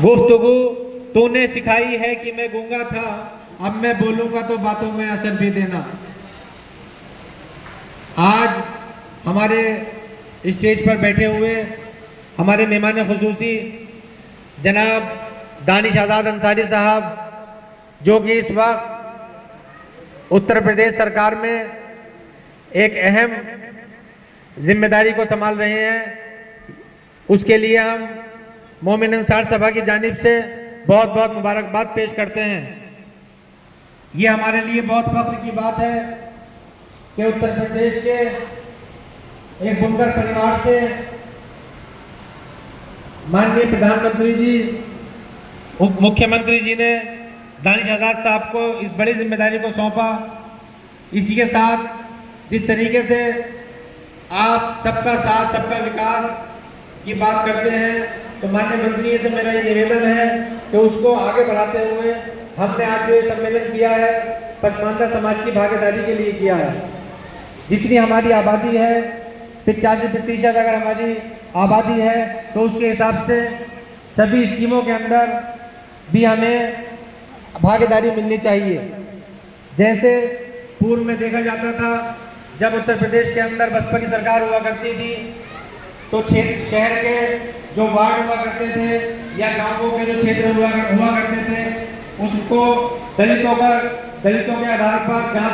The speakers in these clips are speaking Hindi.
गुफ्तगू तूने सिखाई है कि मैं गूंगा था, अब मैं बोलूंगा तो बातों में असर भी देना। आज हमारे स्टेज पर बैठे हुए हमारे मेहमान खुसूसी जनाब दानिश आज़ाद अंसारी साहब, जो कि इस वक्त उत्तर प्रदेश सरकार में एक अहम जिम्मेदारी को संभाल रहे हैं, उसके लिए हम मोमिन अंसार सभा की जानिब से बहुत बहुत मुबारकबाद पेश करते हैं। ये हमारे लिए बहुत फख्र की बात है कि उत्तर प्रदेश के एक बुनकर परिवार से माननीय प्रधानमंत्री जी, उप मुख्यमंत्री जी ने दानिश आज़ाद साहब को इस बड़ी जिम्मेदारी को सौंपा। इसी के साथ जिस तरीके से आप सबका साथ सबका विकास की बात करते हैं, तो माननीय मंत्री से मेरा ये निवेदन है कि उसको आगे बढ़ाते हुए हमने आज जो ये सम्मेलन किया है पसमानदा समाज की भागीदारी के लिए किया है। जितनी हमारी आबादी है 85% अगर हमारी आबादी है, तो उसके हिसाब से सभी स्कीमों के अंदर भी हमें भागीदारी मिलनी चाहिए। जैसे पूर्व में देखा जाता था, जब उत्तर प्रदेश के अंदर बसपा की सरकार हुआ करती थी, तो शहर के जो वार्ड हुआ करते थे या गांवों के जो क्षेत्र हुआ करते थे, उसको दलितों के आधार पर जहां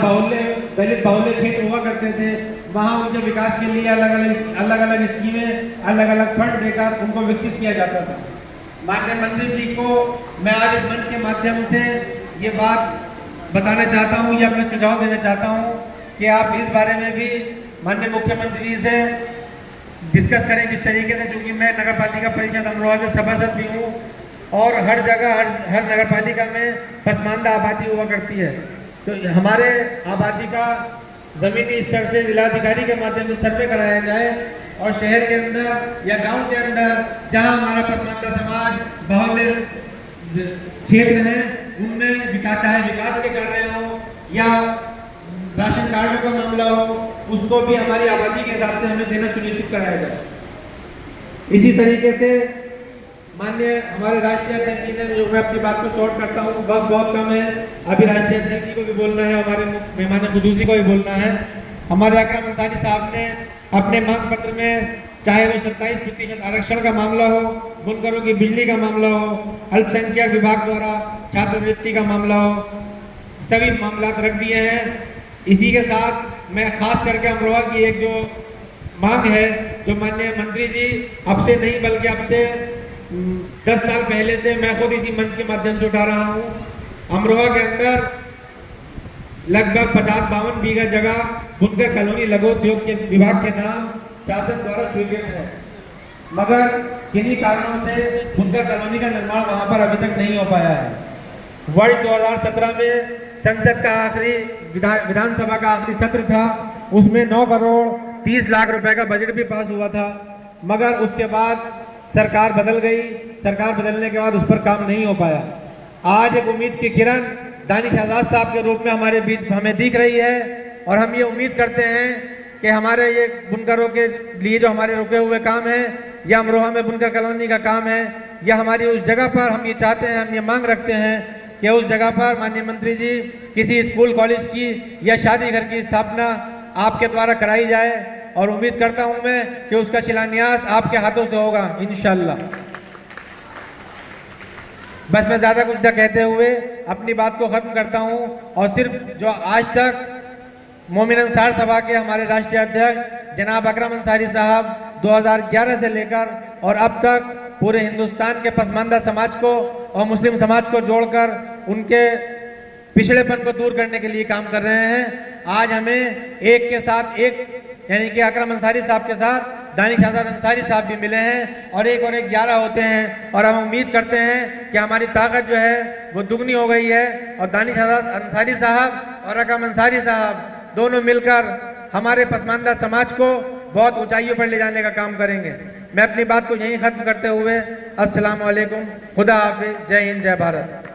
दलित बाहुल्य क्षेत्र हुआ करते थे, वहां उनके विकास के लिए अलग अलग स्कीमें, अलग अलग फंड देकर उनको विकसित किया जाता था। माननीय मंत्री जी को मैं आज इस मंच के माध्यम से ये बात बताना चाहता हूँ या मैं सुझाव देना चाहता हूँ कि आप इस बारे में भी माननीय मुख्यमंत्री जी से डिस्कस करें किस तरीके से, चूँकि मैं नगर पालिका परिषद अमरोहा से सभासद भी हूँ और हर जगह हर नगर पालिका में पसमानदा आबादी हुआ करती है, तो हमारे आबादी का ज़मीनी स्तर से जिलाधिकारी के माध्यम से सर्वे कराया जाए और शहर के अंदर या गांव के अंदर जहां हमारा पसमानदा समाज बाहुल्य क्षेत्र है, उनमें विकास, चाहे विकास के कार्य हो या राशन कार्डों का मामला हो, उसको भी हमारी आबादी के हिसाब से हमें देना सुनिश्चित कराया जाए। इसी तरीके से माननीय हमारे राष्ट्रीय अध्यक्ष जी ने, जो मैं अपनी बात को शॉर्ट करता हूँ, वक्त बहुत कम है, अभी राष्ट्रीय अध्यक्ष जी को भी बोलना है, हमारे मेहमान खुसूसी को भी बोलना है। हमारे अकरम अंसारी साहब ने अपने मांग पत्र में, चाहे वो 27% आरक्षण का मामला हो, बुनकरों की बिजली का मामला हो, अल्पसंख्यक विभाग द्वारा छात्रवृत्ति का मामला हो, सभी मामला रख दिए हैं। इसी के साथ मैं खास करके अमरोहा की एक जो मांग है, जो माननीय मंत्री जी अब से नहीं बल्कि अब से 10 साल पहले से मैं खुद इसी मंच के माध्यम से उठा रहा हूँ। अमरोहा के अंदर लगभग 50-52 बीघा जगह बुनकर कॉलोनी लघुउद्योग के विभाग के नाम शासन द्वारा स्वीकृत है, मगर किन्हीं कारणों से बुनकर कॉलोनी का निर्माण वहां पर अभी तक नहीं हो पाया है। वर्ष 2017 में संसद का आखिरी विधानसभा का आखिरी सत्र था, उसमें 9 करोड़ 30 लाख रुपए का बजट भी पास हुआ था, मगर उसके बाद सरकार बदल गई। सरकार बदलने के बाद उस पर काम नहीं हो पाया। आज एक उम्मीद की किरण दानिश आज़ाद साहब के रूप में हमारे बीच हमें दिख रही है और हम ये उम्मीद करते हैं कि हमारे ये बुनकरों के लिए जो हमारे रुके हुए काम है, या अमरोहा में बुनकर कॉलोनी का काम है, या हमारी उस जगह पर हम ये चाहते हैं, हम ये मांग रखते हैं कि उस जगह पर माननीय मंत्री जी किसी स्कूल कॉलेज की या शादी घर की स्थापना आपके द्वारा कराई जाए, और उम्मीद करता हूं मैं कि उसका शिलान्यास आपके हाथों से होगा इंशाअल्लाह। बस मैं ज्यादा कुछ न कहते हुए अपनी बात को खत्म करता हूं, और सिर्फ जो आज तक मोमिन अंसार सभा के हमारे राष्ट्रीय अध्यक्ष जनाब अकरम अंसारी साहब 2011 से लेकर और अब तक पूरे हिंदुस्तान के पसमानदा समाज को और मुस्लिम समाज को जोड़कर उनके पिछड़ेपन को दूर करने के लिए काम कर रहे हैं। आज हमें एक के साथ एक, यानी कि अकरम अंसारी साहब के साथ दानिश आज़ाद अंसारी साहब भी मिले हैं, और एक 11 होते हैं, और हम उम्मीद करते हैं कि हमारी ताकत जो है वो दुगनी हो गई है, और दानिश आज़ाद अंसारी साहब और अकरम अंसारी साहब दोनों मिलकर हमारे पसमानदा समाज को बहुत ऊंचाइयों पर ले जाने का काम करेंगे। मैं अपनी बात को यहीं खत्म करते हुए अस्सलाम वालेकुम, खुदा हाफिज, जय हिंद, जय भारत।